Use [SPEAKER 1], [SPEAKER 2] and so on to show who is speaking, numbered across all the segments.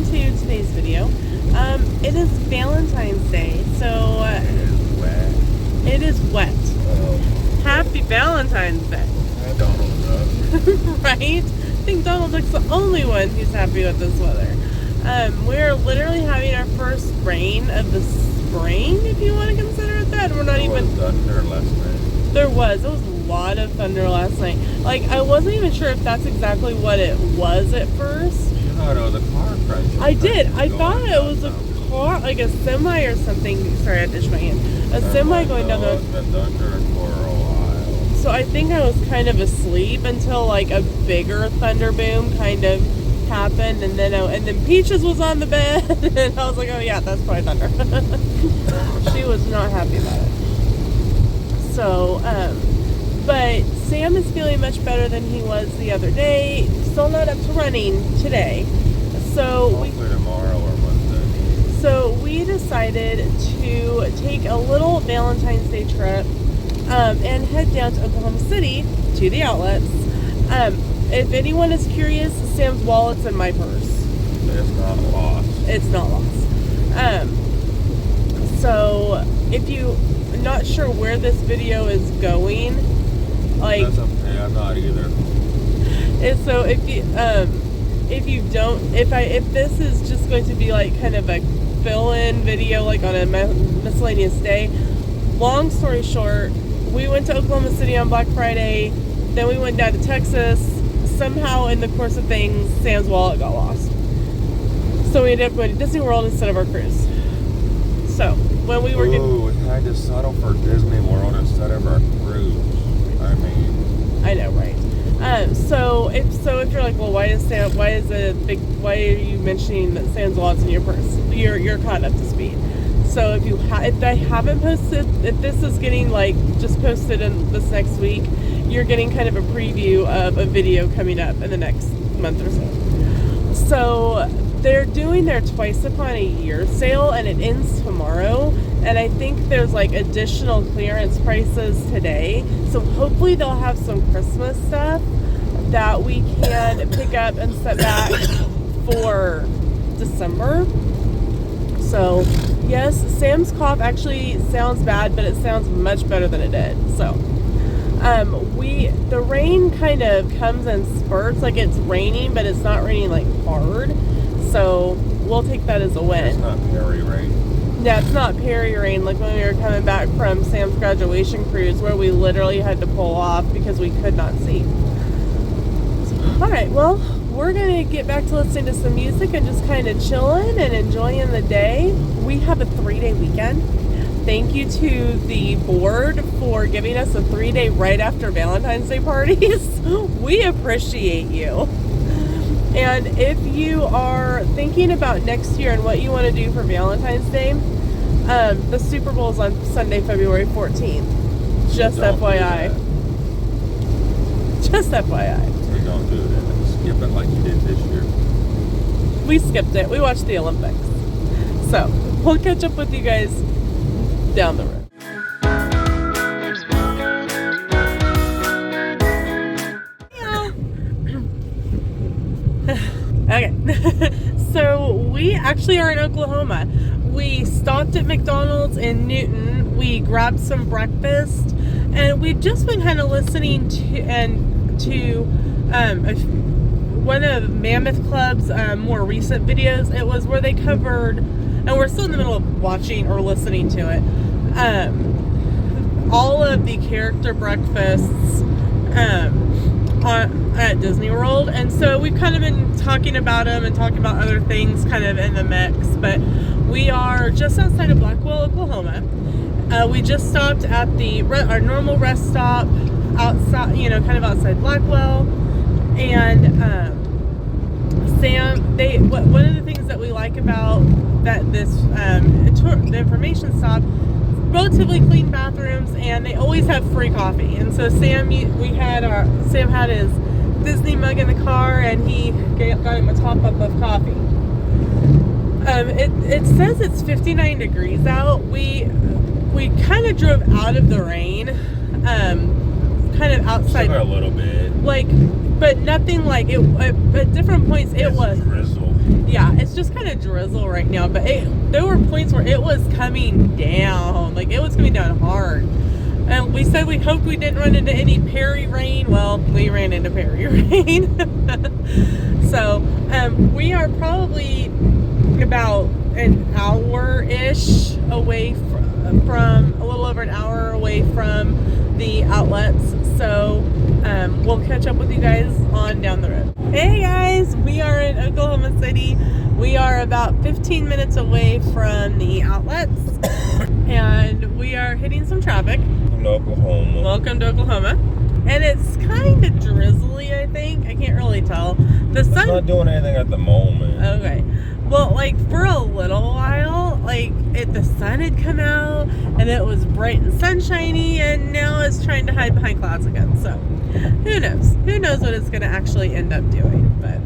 [SPEAKER 1] to today's video. It is Valentine's Day, so
[SPEAKER 2] It is wet.
[SPEAKER 1] it is wet.
[SPEAKER 2] Oh.
[SPEAKER 1] Happy Valentine's Day.
[SPEAKER 2] Donald Duck.
[SPEAKER 1] Right? I think Donald Duck's the only one who's happy with this weather. We're literally having our first rain of the spring, if you want to consider it that. We're not even...
[SPEAKER 2] thunder last night.
[SPEAKER 1] There was a lot of thunder last night. Like, I wasn't even sure if that's exactly what it was at first.
[SPEAKER 2] You thought it was a car crash.
[SPEAKER 1] I did. I thought it was a car, like a semi or something. Sorry, I had to dish my hand. A semi going down the...
[SPEAKER 2] The thunder for a while.
[SPEAKER 1] So I think I was kind of asleep until like a bigger thunder boom kind of happened, and then Peaches was on the bed, and I was like, oh yeah, that's probably thunder. She was not happy about it. So, but Sam is feeling much better than he was the other day. Still not up to running today. So
[SPEAKER 2] hopefully tomorrow or Monday.
[SPEAKER 1] So we decided to take a little Valentine's Day trip and head down to Oklahoma City to the outlets. If anyone is curious, Sam's wallet's in my purse.
[SPEAKER 2] It's not lost.
[SPEAKER 1] It's not lost. So if you're not sure where this video is going, like...
[SPEAKER 2] That's okay, I'm not either.
[SPEAKER 1] So if this is just going to be like kind of a fill-in video, like on a miscellaneous day, long story short, we went to Oklahoma City on Black Friday, then we went down to Texas. Somehow in the course of things, Sam's wallet got lost. So we ended up going to Disney World instead of our cruise. So when we were
[SPEAKER 2] we had to settle for Disney World instead of our cruise.
[SPEAKER 1] I know, right? So if you're like, well, why are you mentioning that Sam's wallet's in your purse? You're caught up to speed. So if I haven't posted, if this is getting like just posted in this next week, you're getting kind of a preview of a video coming up in the next month or so. So they're doing their twice upon a year sale, and it ends tomorrow. And I think there's like additional clearance prices today. So hopefully they'll have some Christmas stuff that we can pick up and set back for December. So yes, Sam's cough actually sounds bad, but it sounds much better than it did. So the rain kind of comes in spurts, like it's raining, but it's not raining like hard. So we'll take that as a win.
[SPEAKER 2] It's not Perry rain.
[SPEAKER 1] Yeah, it's not Perry rain, like when we were coming back from Sam's graduation cruise, where we literally had to pull off because we could not see. All right, well, we're going to get back to listening to some music and just kind of chilling and enjoying the day. We have a 3-day weekend. Thank you to the board for giving us a 3-day right after Valentine's Day parties. We appreciate you. And if you are thinking about next year and what you want to do for Valentine's Day, the Super Bowl is on Sunday, February 14th. Just FYI. Just FYI.
[SPEAKER 2] So don't do that. Skip it like you did this year.
[SPEAKER 1] We skipped it. We watched the Olympics. So we'll catch up with you guys down the road. Okay, so we actually are in Oklahoma. We stopped at McDonald's in Newton. We grabbed some breakfast, and we've just been kind of listening to one of Mammoth Club's more recent videos. It was where they covered, and we're still in the middle of watching or listening to it, all of the character breakfasts at Disney World. And so we've kind of been talking about them and talking about other things kind of in the mix, but we are just outside of Blackwell, Oklahoma. We just stopped at our normal rest stop outside, kind of outside Blackwell, and Sam, one of the things that we like about the information stop, relatively clean bathrooms, and they always have free coffee. And so Sam had his Disney mug in the car, and he got him a top up of coffee. It says it's 59 degrees out. We kind of drove out of the rain, kind of outside
[SPEAKER 2] a little bit,
[SPEAKER 1] but nothing like it. At different points, it was
[SPEAKER 2] drizzle.
[SPEAKER 1] Yeah, it's just kind of drizzle right now, but there were points where it was coming down. Like, it was coming down hard. And we said we hoped we didn't run into any Perry rain. Well, we ran into Perry rain. So, we are probably about an hour-ish away from a little over an hour away from the outlets. So, we'll catch up with you guys on down the road. Hey guys, we are in Oklahoma City. We are about 15 minutes away from the outlets. And we are hitting some traffic.
[SPEAKER 2] Welcome to Oklahoma.
[SPEAKER 1] Welcome to Oklahoma. And it's kind of drizzly, I think. I can't really tell. The sun...
[SPEAKER 2] It's not doing anything at the moment.
[SPEAKER 1] Okay. Well, like, for a little while, like, the sun had come out, and it was bright and sunshiny, and now it's trying to hide behind clouds again. So, who knows? Who knows what it's going to actually end up doing. But,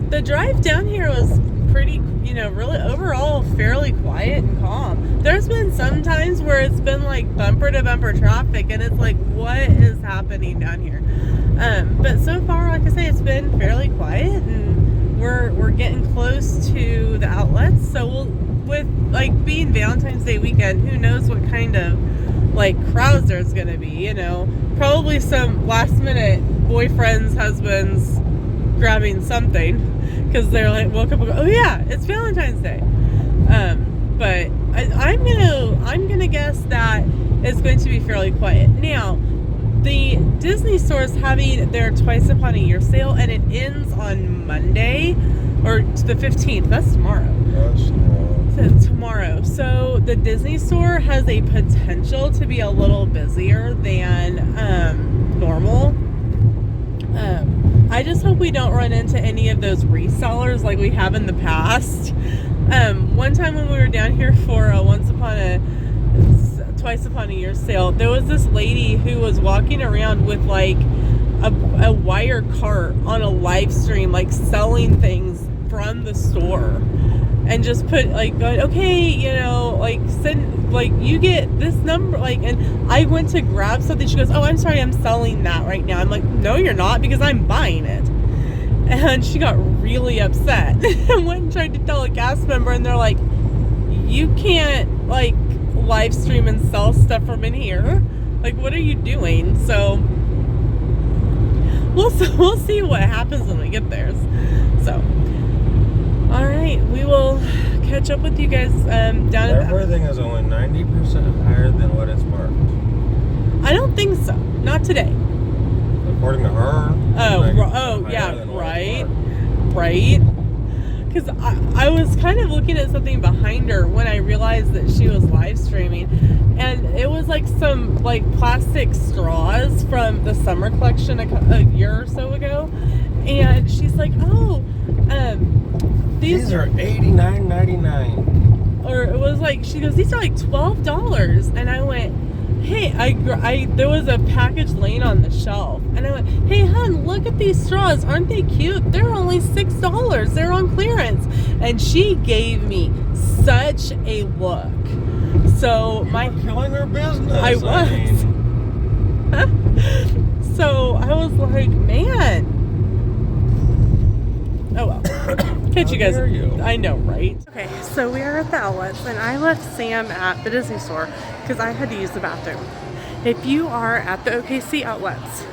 [SPEAKER 1] the drive down here was pretty, really overall fairly quiet and calm. There's been some times where it's been like bumper to bumper traffic, and it's like, what is happening down here? But so far, like I say, it's been fairly quiet, and we're getting close to the outlets. So with like being Valentine's Day weekend, who knows what kind of like crowds there's gonna be? Probably some last minute boyfriends, husbands grabbing something. Because they're like, woke up and go, oh yeah, it's Valentine's Day. But I'm gonna guess that it's going to be fairly quiet. Now, the Disney store is having their twice upon a year sale, and it ends on Monday, or the 15th. That's tomorrow. That's tomorrow. So the Disney store has a potential to be a little busier than normal. I just hope we don't run into any of those resellers like we have in the past. One time when we were down here for a twice upon a year sale, there was this lady who was walking around with like a wire cart on a live stream, like selling things from the store, and just put like going, okay, like send, like you get this number, like, and I went to grab something. She goes, oh, I'm sorry, I'm selling that right now. I'm like, no, you're not, because I'm buying it. And she got really upset and went and tried to tell a cast member, and they're like, you can't like live stream and sell stuff from in here. Like, what are you doing? So we'll see what happens when we get there. So, all right, we will catch up with you guys down at
[SPEAKER 2] everything is only 90% higher than what it's marked.
[SPEAKER 1] I don't think so. Not today.
[SPEAKER 2] According to her.
[SPEAKER 1] Oh, yeah, right. Because I was kind of looking at something behind her when I realized that she was live streaming, and it was like some like plastic straws from the summer collection a year or so ago, and she's like, oh, these
[SPEAKER 2] are $89.99.
[SPEAKER 1] Or it was like, she goes, these are like $12, and I went, hey, there was a package laying on the shelf, and I went, hey hun, look at these straws, aren't they cute? They're only $6, they're on clearance. And she gave me such a look. So
[SPEAKER 2] you were killing her business.
[SPEAKER 1] I was. So I was like, man. Oh well. Catch you guys. I know, right? Okay, so we are at the outlets, and I left Sam at the Disney store because I had to use the bathroom. If you are at the OKC outlets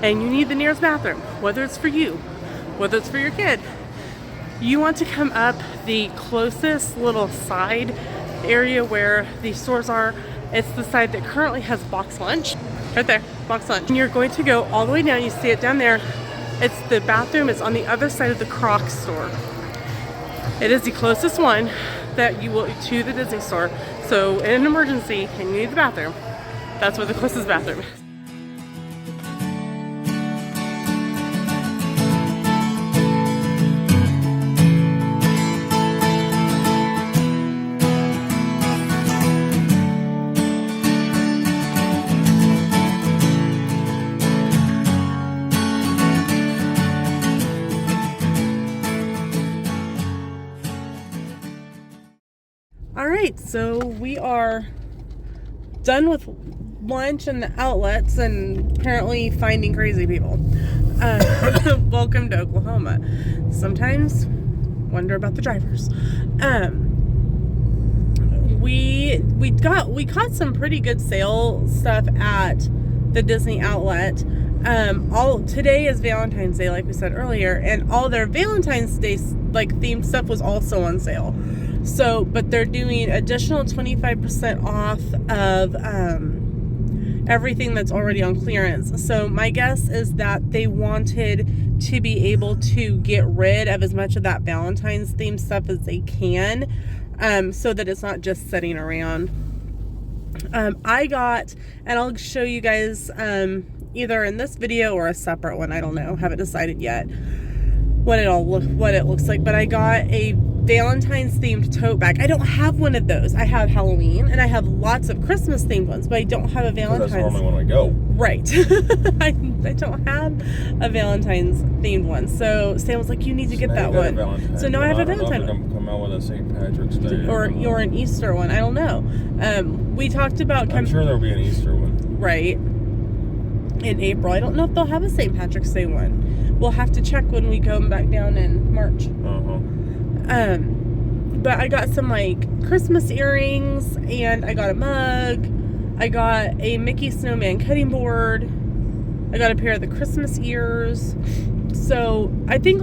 [SPEAKER 1] and you need the nearest bathroom, whether it's for you, whether it's for your kid, you want to come up the closest little side area where the stores are. It's the side that currently has box lunch. Right there, box lunch. And you're going to go all the way down. You see it down there. It's the bathroom is on the other side of the Crocs store. It is the closest one that you will to the Disney store. So in an emergency and you need the bathroom, that's where the closest bathroom is. Alright, so we are done with lunch and the outlets and apparently finding crazy people. Welcome to Oklahoma. Sometimes wonder about the drivers. We caught some pretty good sale stuff at the Disney outlet. Today is Valentine's Day, like we said earlier, and all their Valentine's Day themed stuff was also on sale. So, but they're doing additional 25% off of everything that's already on clearance. So my guess is that they wanted to be able to get rid of as much of that Valentine's themed stuff as they can, so that it's not just sitting around. I got, and I'll show you guys either in this video or a separate one, I don't know, haven't decided yet what it looks like, but I got a Valentine's themed tote bag. I don't have one of those. I have Halloween and I have lots of Christmas themed ones, but I don't have a Valentine's.
[SPEAKER 2] That's normally when I go.
[SPEAKER 1] Right. I don't have a Valentine's themed one. So Sam was like, you need to get that one. So now I have a Valentine one.
[SPEAKER 2] Come out with a St. Patrick's Day.
[SPEAKER 1] Or an Easter one. I don't know. We talked about...
[SPEAKER 2] I'm sure there'll be an Easter one.
[SPEAKER 1] Right. In April. I don't know if they'll have a St. Patrick's Day one. We'll have to check when we come back down in March. But I got some Christmas earrings, and I got a mug. I got a Mickey Snowman cutting board. I got a pair of the Christmas ears. So I think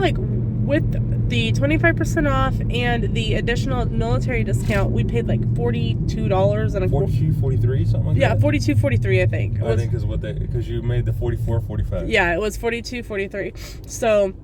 [SPEAKER 1] with the 25% off and the additional military discount, we paid $42 and a
[SPEAKER 2] 42, 43, something like that?
[SPEAKER 1] Yeah, 42, 43, I think.
[SPEAKER 2] I think is what because you made the 44, 45.
[SPEAKER 1] Yeah, it was 42, 43. So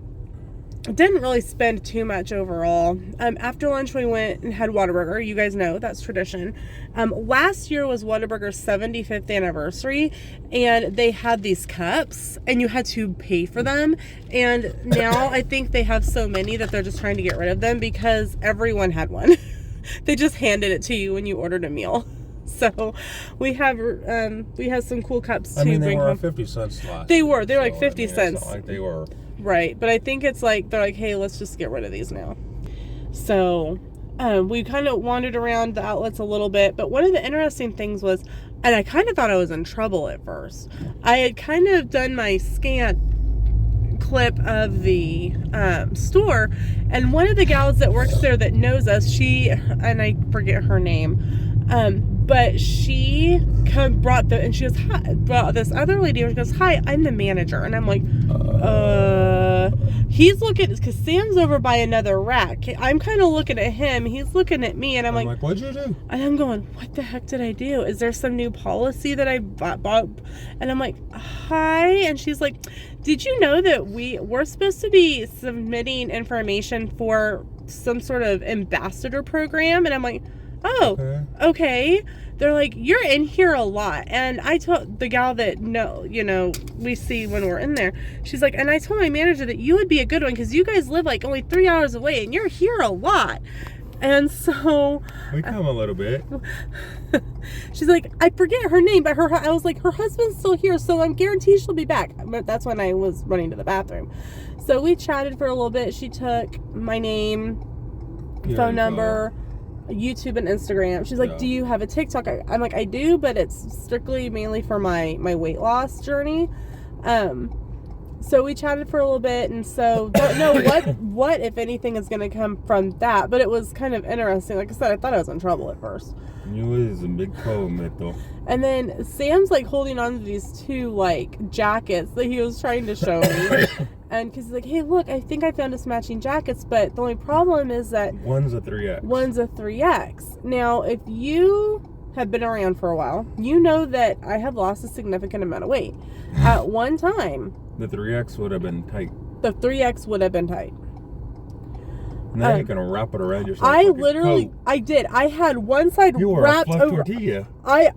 [SPEAKER 1] didn't really spend too much overall. After lunch, we went and had Whataburger. You guys know that's tradition. Last year was Whataburger's 75th anniversary, and they had these cups, and you had to pay for them. And now I think they have so many that they're just trying to get rid of them because everyone had one. They just handed it to you when you ordered a meal. So we have some cool cups to bring home.
[SPEAKER 2] They were 50 cents last.
[SPEAKER 1] They were 50 cents.
[SPEAKER 2] It's not like they were.
[SPEAKER 1] Right, but I think it's they're like, hey, let's just get rid of these now. So we kind of wandered around the outlets a little bit, but one of the interesting things was, and I kind of thought I was in trouble at first, I had kind of done my scan clip of the store, and one of the gals that works there that knows us, and I forget her name, but she brought this other lady, and she goes, hi, I'm the manager. And I'm like, he's looking, because Sam's over by another rack. I'm kind of looking at him, he's looking at me, and I'm like,
[SPEAKER 2] what'd you do?
[SPEAKER 1] And I'm going, what the heck did I do? Is there some new policy that I bought? And I'm like, hi. And she's like, did you know that we're supposed to be submitting information for some sort of ambassador program? And I'm like, oh, okay. They're like, you're in here a lot. And I told the gal that, we see when we're in there, she's like, and I told my manager that you would be a good one because you guys live only 3 hours away and you're here a lot. And so
[SPEAKER 2] we come a little bit.
[SPEAKER 1] She's like, I forget her name, but I was like, her husband's still here, so I'm guaranteed she'll be back. But that's when I was running to the bathroom. So we chatted for a little bit. She took my name, phone number, YouTube and Instagram. She's like, do you have a TikTok? I'm like, I do, but it's strictly mainly for my weight loss journey. So we chatted for a little bit, and so don't know what if anything is going to come from that, but it was kind of interesting. Like I said, I thought I was in trouble at first.
[SPEAKER 2] You was a big problem, though.
[SPEAKER 1] And then Sam's holding on to these two jackets that he was trying to show me. And because he's like, hey, look, I think I found us matching jackets, but the only problem is that
[SPEAKER 2] one's a 3X.
[SPEAKER 1] One's a 3X. Now, if you have been around for a while, you know that I have lost a significant amount of weight. At one time,
[SPEAKER 2] the 3X would have been tight.
[SPEAKER 1] The 3X would have been tight.
[SPEAKER 2] Now you're gonna wrap it around yourself.
[SPEAKER 1] I did. I had one side wrapped over.
[SPEAKER 2] Tortilla.
[SPEAKER 1] I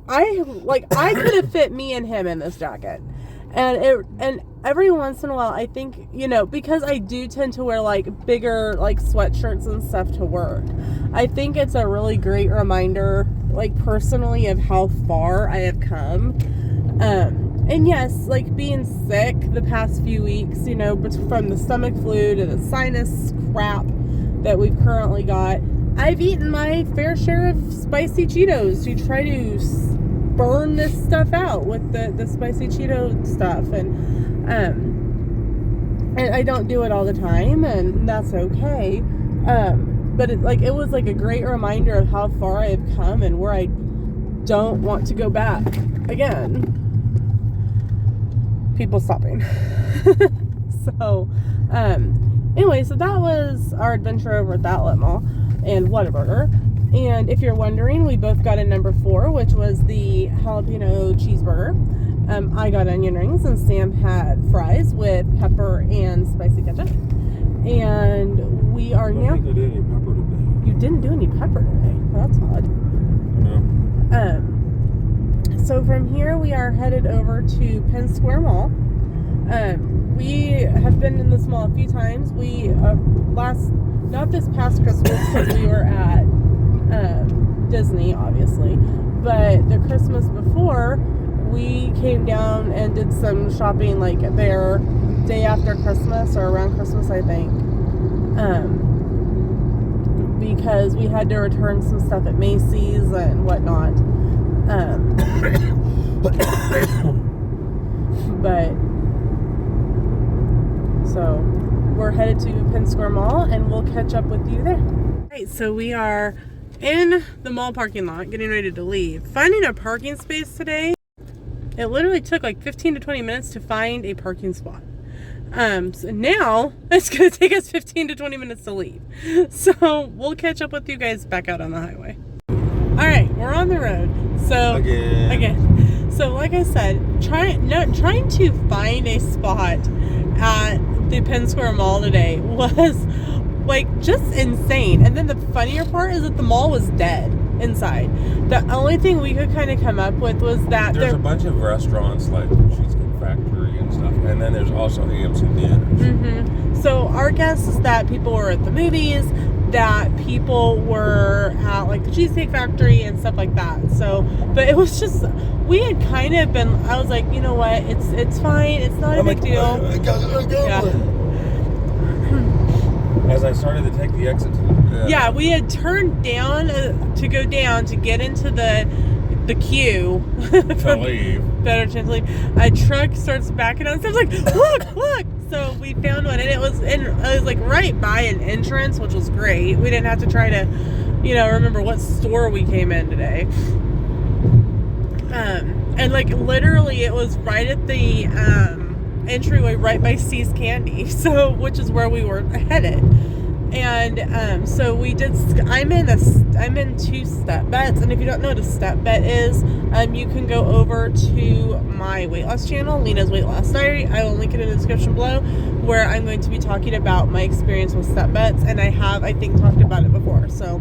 [SPEAKER 1] could have fit me and him in this jacket. And every once in a while, I think, because I do tend to wear bigger sweatshirts and stuff to work, I think it's a really great reminder, personally, of how far I have come. And yes, being sick the past few weeks, from the stomach flu to the sinus crap that we've currently got, I've eaten my fair share of spicy Cheetos to try to burn this stuff out with the spicy Cheeto stuff. And And I don't do it all the time, and that's okay. But it was like a great reminder of how far I've come and where I don't want to go back again. People stopping. So, anyway, so that was our adventure over at the Outlet Mall and Whataburger. And if you're wondering, we both got a number 4, which was the jalapeno cheeseburger. I got onion rings, and Sam had fries with pepper and spicy ketchup. And we are now.
[SPEAKER 2] I did any pepper today.
[SPEAKER 1] You didn't do any pepper today. Well, that's odd.
[SPEAKER 2] No.
[SPEAKER 1] So from here, we are headed over to Penn Square Mall. We have been in this mall a few times. We not this past Christmas because we were at Disney, obviously, but the Christmas before, we came down and did some shopping like there day after Christmas or around Christmas, I think, because we had to return some stuff at Macy's and whatnot. But so we're headed to Penn Square Mall, and we'll catch up with you there. All right, so we are in the mall parking lot getting ready to leave. Finding a parking space today, it literally took like 15 to 20 minutes to find a parking spot. So now it's going to take us 15 to 20 minutes to leave. So we'll catch up with you guys back out on the highway. All right, we're on the road. So again. So like I said, trying to find a spot at the Penn Square Mall today was like just insane. And then the funnier part is that the mall was dead inside. The only thing we could kind of come up with was that
[SPEAKER 2] there's a bunch of restaurants like Cheesecake Factory and stuff, and then there's also AMC theaters.
[SPEAKER 1] Mm-hmm. So our guess is that people were at the movies, that people were at like the Cheesecake Factory and stuff like that. So, but it was just, we had kind of been, I was like, you know what, it's fine, it's not a big deal. Yeah.
[SPEAKER 2] As I started to take the exit
[SPEAKER 1] yeah, we had turned down to go down to get into the queue
[SPEAKER 2] to leave.
[SPEAKER 1] Better chance to leave. A truck starts backing up, so I was like, look. So we found one, and it was like right by an entrance, which was great. We didn't have to try to, remember what store we came in today. And like literally, it was right at the entryway, right by C's Candy, so which is where we were headed. And so we did. I'm in 2 step bets, and if you don't know what a step bet is, you can go over to my weight loss channel, Lena's Weight Loss Diary. I will link it in the description below, where I'm going to be talking about my experience with step bets, and I think talked about it before. So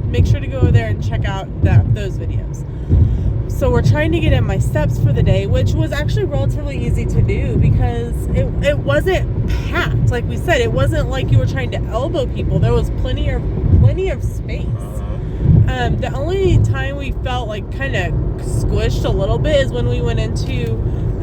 [SPEAKER 1] make sure to go over there and check out those videos. So we're trying to get in my steps for the day, which was actually relatively easy to do because it wasn't packed. Like we said, it wasn't like you were trying to elbow people. There was plenty of space. The only time we felt like kind of squished a little bit is when we went into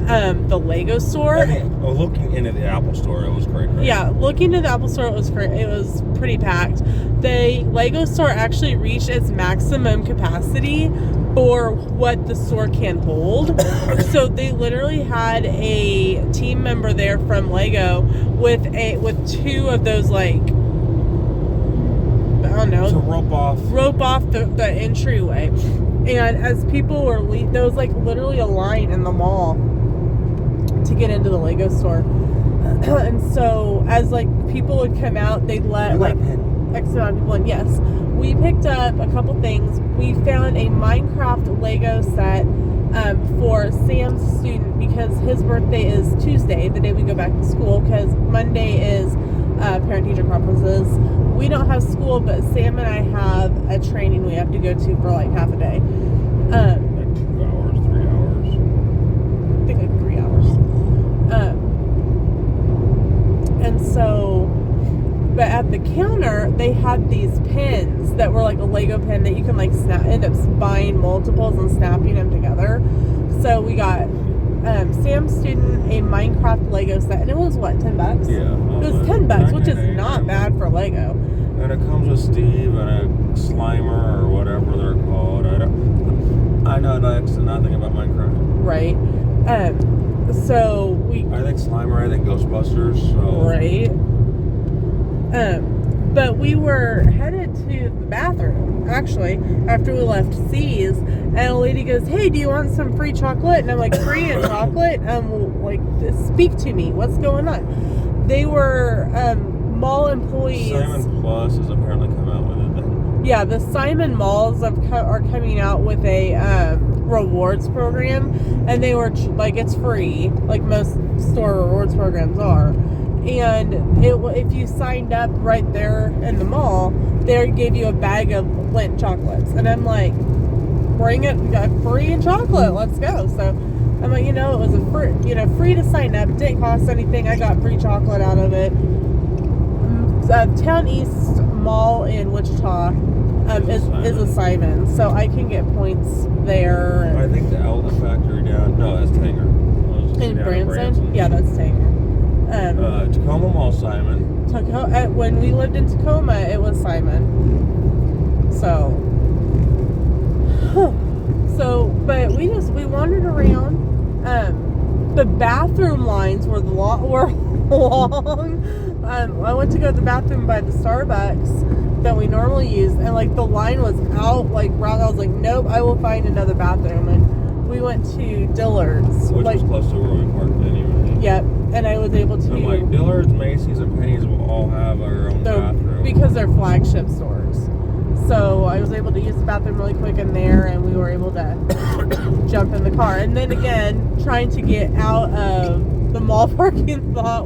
[SPEAKER 1] the Lego store.
[SPEAKER 2] Looking into the Apple store, it was great.
[SPEAKER 1] Yeah, looking into the Apple store, it was great. It was pretty packed. The Lego store actually reached its maximum capacity for what the store can hold. So they literally had a team member there from Lego with 2 of those, like, I don't know,
[SPEAKER 2] to rope off
[SPEAKER 1] the entryway. And as people were there was like literally a line in the mall to get into the Lego store. And so as like people would come out, they'd let like X amount of people in. Yes, we picked up a couple things. We found a Minecraft Lego set for Sam's student because his birthday is Tuesday, the day we go back to school, because Monday is parent-teacher conferences. We don't have school, but Sam and I have a training we have to go to for like half a day.
[SPEAKER 2] Like 2 hours, 3 hours.
[SPEAKER 1] I think like 3 hours. And so, but at the counter, they had these pins that were like a Lego pin that you can like end up buying multiples and snapping them together. So we got Sam's student a Minecraft Lego set, and it was what, $10?
[SPEAKER 2] Yeah.
[SPEAKER 1] It was $10, which is not bad for Lego.
[SPEAKER 2] And it comes with Steve and a Slimer or whatever they're called. I know next to nothing about Minecraft.
[SPEAKER 1] Right. So
[SPEAKER 2] I think Slimer, I think Ghostbusters. So.
[SPEAKER 1] Right. But we were headed to the bathroom, actually, after we left C's, and a lady goes, "Hey, do you want some free chocolate?" And I'm like, "Free and chocolate? Like, speak to me. What's going on?" They were mall employees.
[SPEAKER 2] Simon Plus has apparently come out with it then.
[SPEAKER 1] Yeah, the Simon Malls are coming out with a rewards program, and they were like, it's free, like most store rewards programs are. And if you signed up right there in the mall, they gave you a bag of Lindt chocolates. And I'm like, bring it, we got free and chocolate, let's go. So I'm like, it was free to sign up, didn't cost anything. I got free chocolate out of it. Town East Mall in Wichita is a Simon, so I can get points there.
[SPEAKER 2] I think the Outlet Factory that's Tanger.
[SPEAKER 1] In Branson? Yeah, that's Tanger.
[SPEAKER 2] Tacoma Mall Simon.
[SPEAKER 1] When we lived in Tacoma, it was Simon. But we wandered around. The bathroom lines were long. I went to go to the bathroom by the Starbucks that we normally use, and like the line was out, like round. I was like, nope, I will find another bathroom. And we went to Dillard's,
[SPEAKER 2] which was close to where we parked anyway.
[SPEAKER 1] Yep, and I was able to.
[SPEAKER 2] I'm like, Dillard's, Macy's, and Penny's will all have our own bathroom
[SPEAKER 1] because they're flagship stores. So I was able to use the bathroom really quick in there, and we were able to jump in the car. And then again, trying to get out of the mall parking lot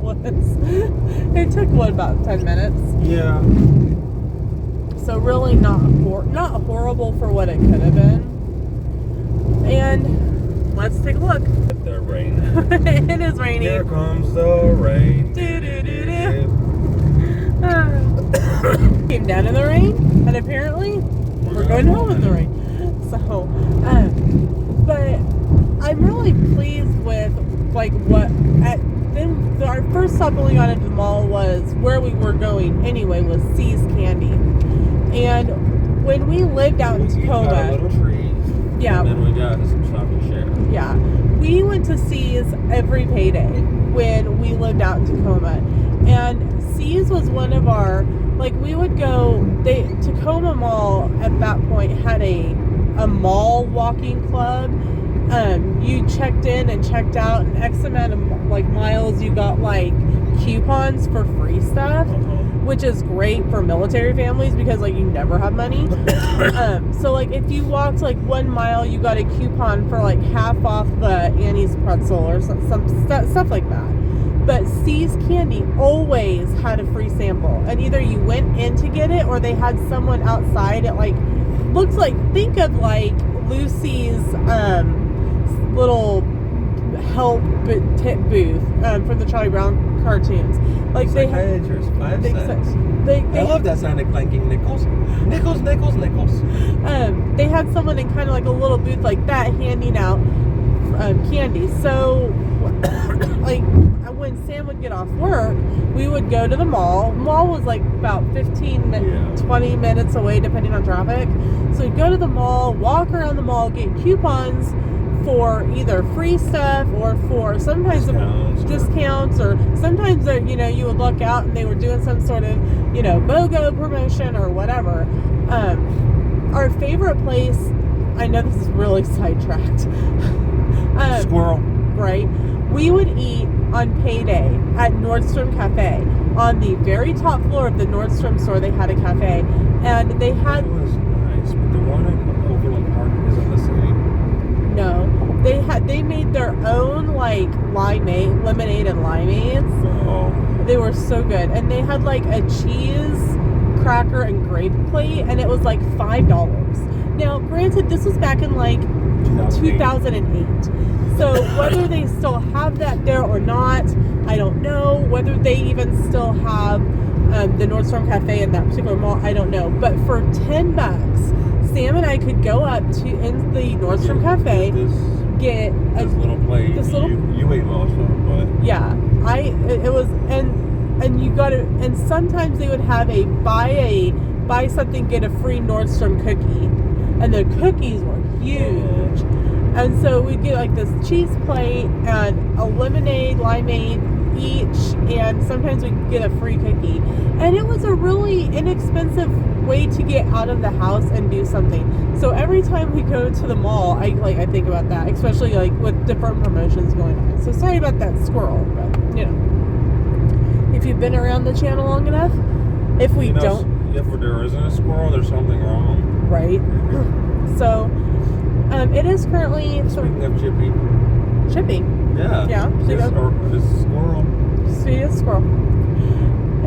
[SPEAKER 1] it took about 10 minutes.
[SPEAKER 2] Yeah.
[SPEAKER 1] So really not horrible for what it could have been. And let's take a look.
[SPEAKER 2] The rain.
[SPEAKER 1] It is raining.
[SPEAKER 2] Here comes the rain.
[SPEAKER 1] Came down in the rain, and apparently we're going home in the rain. So, but I'm really pleased with like then our first stop when we got into the mall was where we were going anyway, was C's Candy. And when we lived out in Tacoma,
[SPEAKER 2] got a little treat.
[SPEAKER 1] Yeah.
[SPEAKER 2] And then we got some Stop and Share.
[SPEAKER 1] Yeah. We went to C's every payday when we lived out in Tacoma. And C's was one of our, like, we would go, Tacoma Mall at that point had a mall walking club. You checked in and checked out, and X amount of like miles, you got like coupons for free stuff, which is great for military families because like you never have money. So like if you walked like 1 mile, you got a coupon for like half off the Annie's pretzel or some stuff like that. But C's Candy always had a free sample, and either you went in to get it or they had someone outside. It like looks like, think of like Lucy's little help booth from the Charlie Brown cartoons. Like
[SPEAKER 2] it's
[SPEAKER 1] they
[SPEAKER 2] psychiatrist, 5 cents. I love that sound of clanking nickels. Nickels.
[SPEAKER 1] They had someone in kind of like a little booth like that handing out candy. So like when Sam would get off work, we would go to the mall. The mall was like about 20 minutes away depending on traffic. So we'd go to the mall, walk around the mall, get coupons for either free stuff or for sometimes discounts or sometimes you would look out and they were doing some sort of BOGO promotion or whatever. Our favorite place, I know this is really sidetracked,
[SPEAKER 2] Squirrel,
[SPEAKER 1] right? We would eat on payday at Nordstrom Cafe. On the very top floor of the Nordstrom store, they had a cafe, and they had.
[SPEAKER 2] It was nice, but the one in Overland Park isn't the same.
[SPEAKER 1] No, they made their own like lemonade and limeades.
[SPEAKER 2] Oh.
[SPEAKER 1] They were so good, and they had like a cheese, cracker, and grape plate, and it was like $5. Now, granted, this was back in like 2008. So whether they still have that there or not, I don't know. Whether they even still have the Nordstrom Cafe in that particular mall, I don't know. But for $10, Sam and I could go up in the Nordstrom Cafe, get
[SPEAKER 2] this little plate. You ate most of it, but
[SPEAKER 1] yeah, it was and you got it. And sometimes they would have a buy something get a free Nordstrom cookie, and the cookies were huge. And so we'd get like this cheese plate and a lemonade, limeade each, and sometimes we'd get a free cookie. And it was a really inexpensive way to get out of the house and do something. So every time we go to the mall, I think about that, especially like with different promotions going on. So sorry about that squirrel, but you know, if you've been around the channel long enough, if we don't,
[SPEAKER 2] if there isn't a squirrel, there's something wrong,
[SPEAKER 1] right? So it is currently
[SPEAKER 2] speaking of Chippy.
[SPEAKER 1] Yeah.
[SPEAKER 2] This squirrel.
[SPEAKER 1] Sweetest squirrel.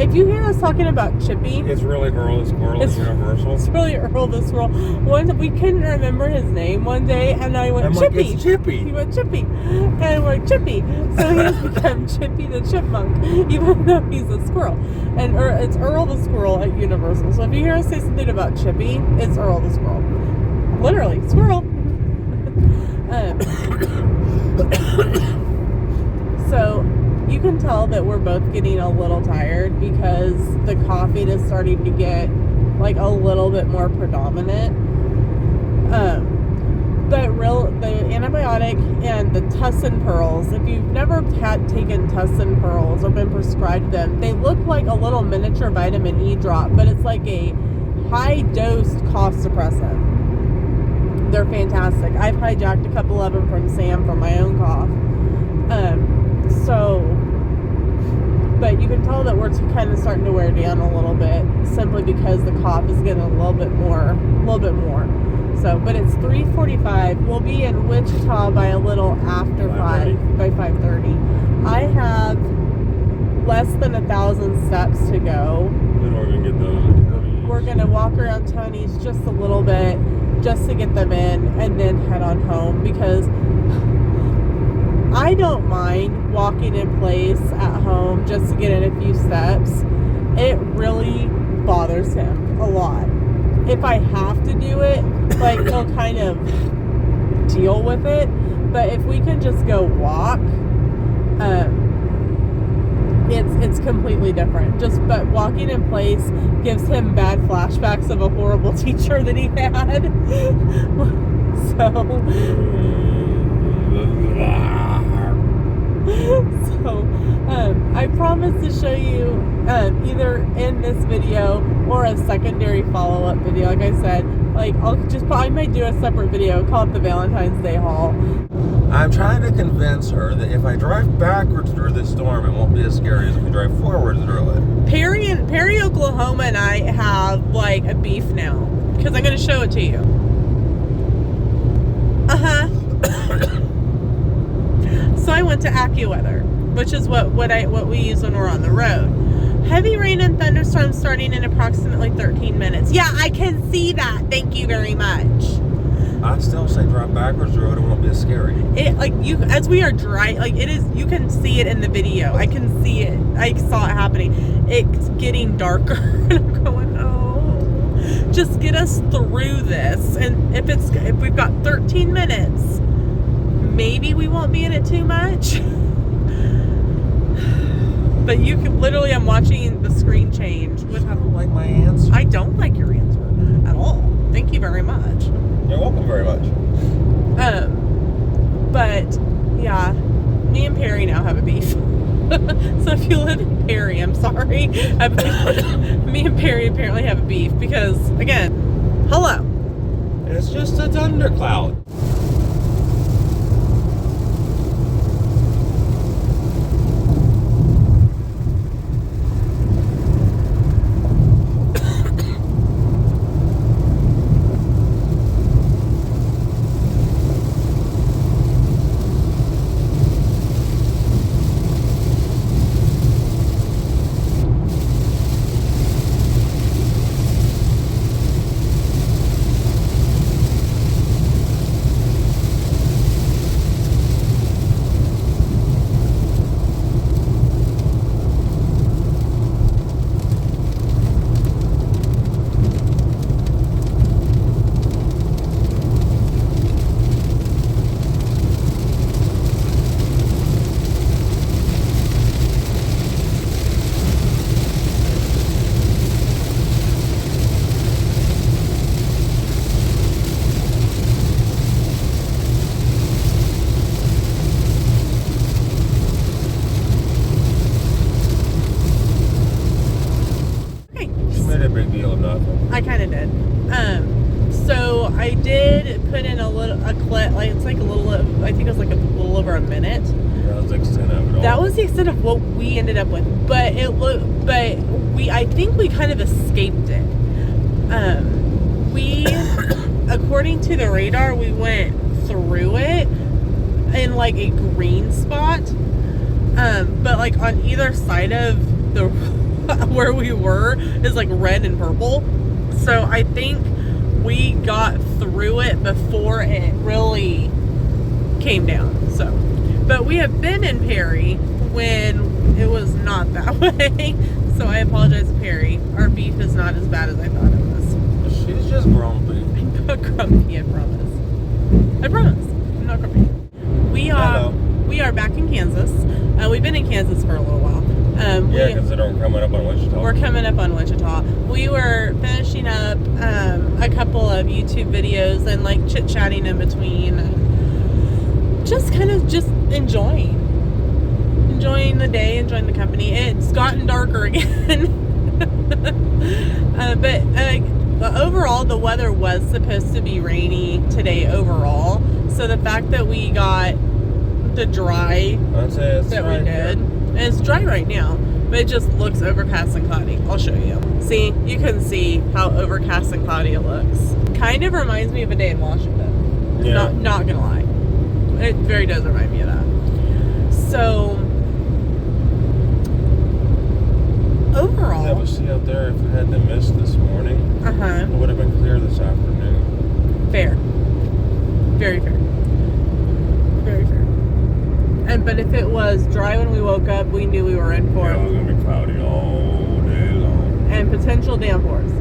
[SPEAKER 1] If you hear us talking about Chippy,
[SPEAKER 2] it's really Earl the Squirrel at Universal.
[SPEAKER 1] It's really Earl the Squirrel. We couldn't remember his name one day, and I went, Chippy.
[SPEAKER 2] Like, it's Chippy.
[SPEAKER 1] He went, Chippy. And we're Chippy. So he has become Chippy the Chipmunk, even though he's a squirrel. And it's Earl the Squirrel at Universal. So if you hear us say something about Chippy, it's Earl the Squirrel. Literally, squirrel. So you can tell that we're both getting a little tired because the caffeine is starting to get like a little bit more predominant. The antibiotic and the tussin pearls, if you've never taken tussin pearls or been prescribed them, they look like a little miniature vitamin E drop, but it's like a high dose cough suppressant. They're fantastic. I've hijacked a couple of them from Sam for my own cough. But you can tell that we're kind of starting to wear down a little bit, simply because the cough is getting a little bit more. So, but it's 3:45. We'll be in Wichita by a little after 5, by 5:30. I have less than 1,000 steps to go.
[SPEAKER 2] Then we're gonna get those.
[SPEAKER 1] We're gonna walk around Tony's just a little bit, just to get them in, and then head on home, because I don't mind walking in place at home just to get in a few steps. It really bothers him a lot. If I have to do it, like, he'll kind of deal with it. But if we can just go walk, it's completely different. But walking in place gives him bad flashbacks of a horrible teacher that he had. So I promise to show you either in this video or a secondary follow-up video. Like I said, I might do a separate video called the Valentine's Day haul.
[SPEAKER 2] I'm trying to convince her that if I drive backwards through this storm, it won't be as scary as if we drive forwards through it.
[SPEAKER 1] Perry, Oklahoma and I have like a beef now, because I'm going to show it to you. So I went to AccuWeather, which is what we use when we're on the road. Heavy rain and thunderstorms starting in approximately 13 minutes. Yeah, I can see that. Thank you very much.
[SPEAKER 2] I still say drive backwards through it. It won't be as scary.
[SPEAKER 1] As we are driving, it is. You can see it in the video. I can see it. I saw it happening. It's getting darker, and I'm going, oh, just get us through this. And if we've got 13 minutes. Maybe we won't be in it too much. But you can literally, I'm watching the screen change.
[SPEAKER 2] I don't like my answer.
[SPEAKER 1] I don't like your answer at all. Thank you very much.
[SPEAKER 2] You're welcome very much.
[SPEAKER 1] But yeah, me and Perry now have a beef. So if you live in Perry, I'm sorry. Me and Perry apparently have a beef because, again, hello.
[SPEAKER 2] It's just a thundercloud. nothing.
[SPEAKER 1] I kind of did. So I did put in a clip, like it's like a little, I think it was like a little over a minute.
[SPEAKER 2] That was the extent of it all.
[SPEAKER 1] That was the extent of what we ended up with, but I think we kind of escaped it. We, according to the radar, we went through it in like a green spot, but like on either side of the where we were is like red and purple. So I think we got through it before it really came down. So, but we have been in Perry when it was not that way. So I apologize to Perry. Our beef is not as bad as I thought it was.
[SPEAKER 2] She's just grumpy.
[SPEAKER 1] I'm not grumpy, I promise. I promise. I'm not grumpy. We are back in Kansas. We've been in Kansas for a little while.
[SPEAKER 2] Yeah, considering we're coming up on Wichita.
[SPEAKER 1] We're coming up on Wichita. We were finishing up a couple of YouTube videos and like chit-chatting in between. And just kind of just enjoying the day, enjoying the company. It's gotten darker again. But overall, the weather was supposed to be rainy today overall. So the fact that we got the dry that we did, and it's dry right now, but it just looks overcast and cloudy. I'll show you. See, you can see how overcast and cloudy it looks. Kind of reminds me of a day in Washington.
[SPEAKER 2] Yeah.
[SPEAKER 1] Not gonna lie. It very does remind me of that. So overall,
[SPEAKER 2] yeah, we'll see out there if it had the mist this morning. It would have been clear this afternoon.
[SPEAKER 1] Fair. Very fair. Very fair. But if it was dry when we woke up, we knew we were in for it.
[SPEAKER 2] Yeah, it was gonna be cloudy all day long.
[SPEAKER 1] And potential downpours.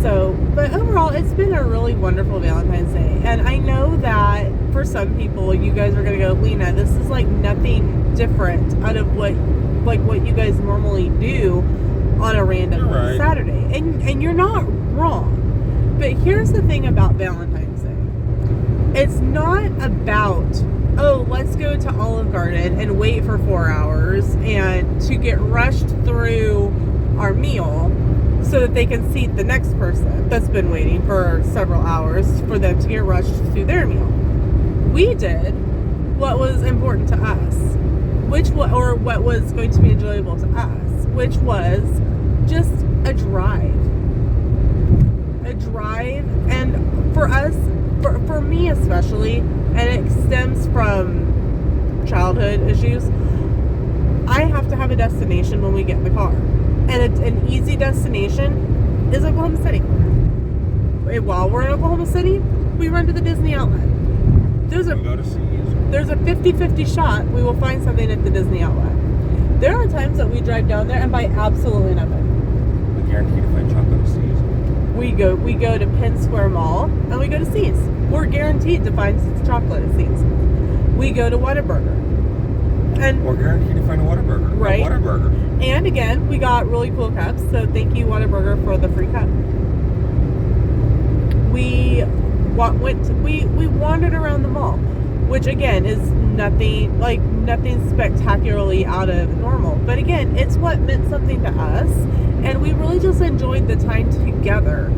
[SPEAKER 1] So, but overall, it's been a really wonderful Valentine's Day. And I know that for some people, you guys are gonna go, Lena, this is like nothing different out of what you guys normally do on a random Saturday. And you're not wrong. But here's the thing about Valentine's Day. It's not about, oh, let's go to Olive Garden and wait for 4 hours and to get rushed through our meal so that they can seat the next person that's been waiting for several hours for them to get rushed through their meal. We did what was important to us, what was going to be enjoyable to us, which was just a drive. And for us, for me especially, and it stems from childhood issues, I have to have a destination when we get in the car. And an easy destination is Oklahoma City. While we're in Oklahoma City, we run to the Disney outlet. There's a 50-50 shot we will find something at the Disney outlet. There are times that we drive down there and buy absolutely nothing.
[SPEAKER 2] We guarantee to find chocolate at C's.
[SPEAKER 1] We go to Penn Square Mall and we go to C's. We're guaranteed to find chocolate at C's. We go to Whataburger. And
[SPEAKER 2] we're guaranteed to find a Whataburger.
[SPEAKER 1] Right.
[SPEAKER 2] A Whataburger.
[SPEAKER 1] And again, we got really cool cups, so thank you Whataburger for the free cup. We wandered around the mall, which again is nothing spectacularly out of normal. But again, it's what meant something to us, and we really just enjoyed the time together.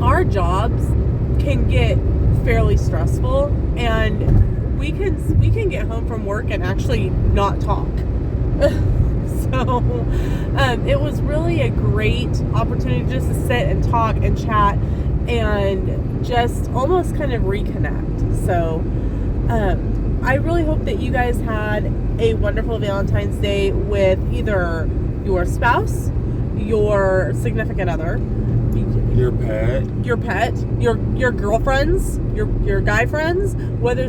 [SPEAKER 1] Our jobs can get fairly stressful, and we can get home from work and actually not talk. So it was really a great opportunity just to sit and talk and chat and just almost kind of reconnect. So I really hope that you guys had a wonderful Valentine's Day with either your spouse, your significant other,
[SPEAKER 2] your pet,
[SPEAKER 1] your girlfriends, your guy friends, whether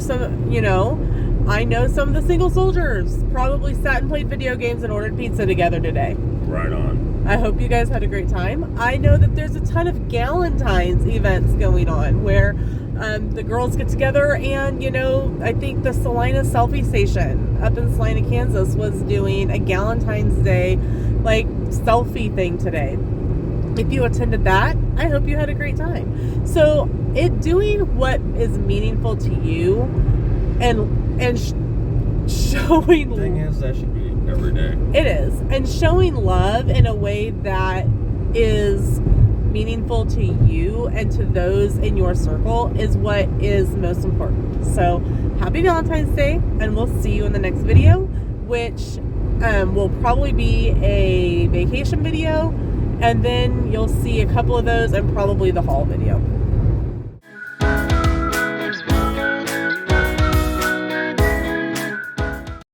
[SPEAKER 1] I know some of the single soldiers probably sat and played video games and ordered pizza together today.
[SPEAKER 2] Right on.
[SPEAKER 1] I hope you guys had a great time. I know that there's a ton of Galentine's events going on where the girls get together and, I think the Salina Selfie Station up in Salina, Kansas was doing a Galentine's Day, selfie thing today. If you attended that, I hope you had a great time. So doing what is meaningful to you and showing...
[SPEAKER 2] The thing is, that should be every day.
[SPEAKER 1] It is. And showing love in a way that is meaningful to you and to those in your circle is what is most important. So happy Valentine's Day, and we'll see you in the next video, which will probably be a vacation video, and then you'll see a couple of those and probably the haul video.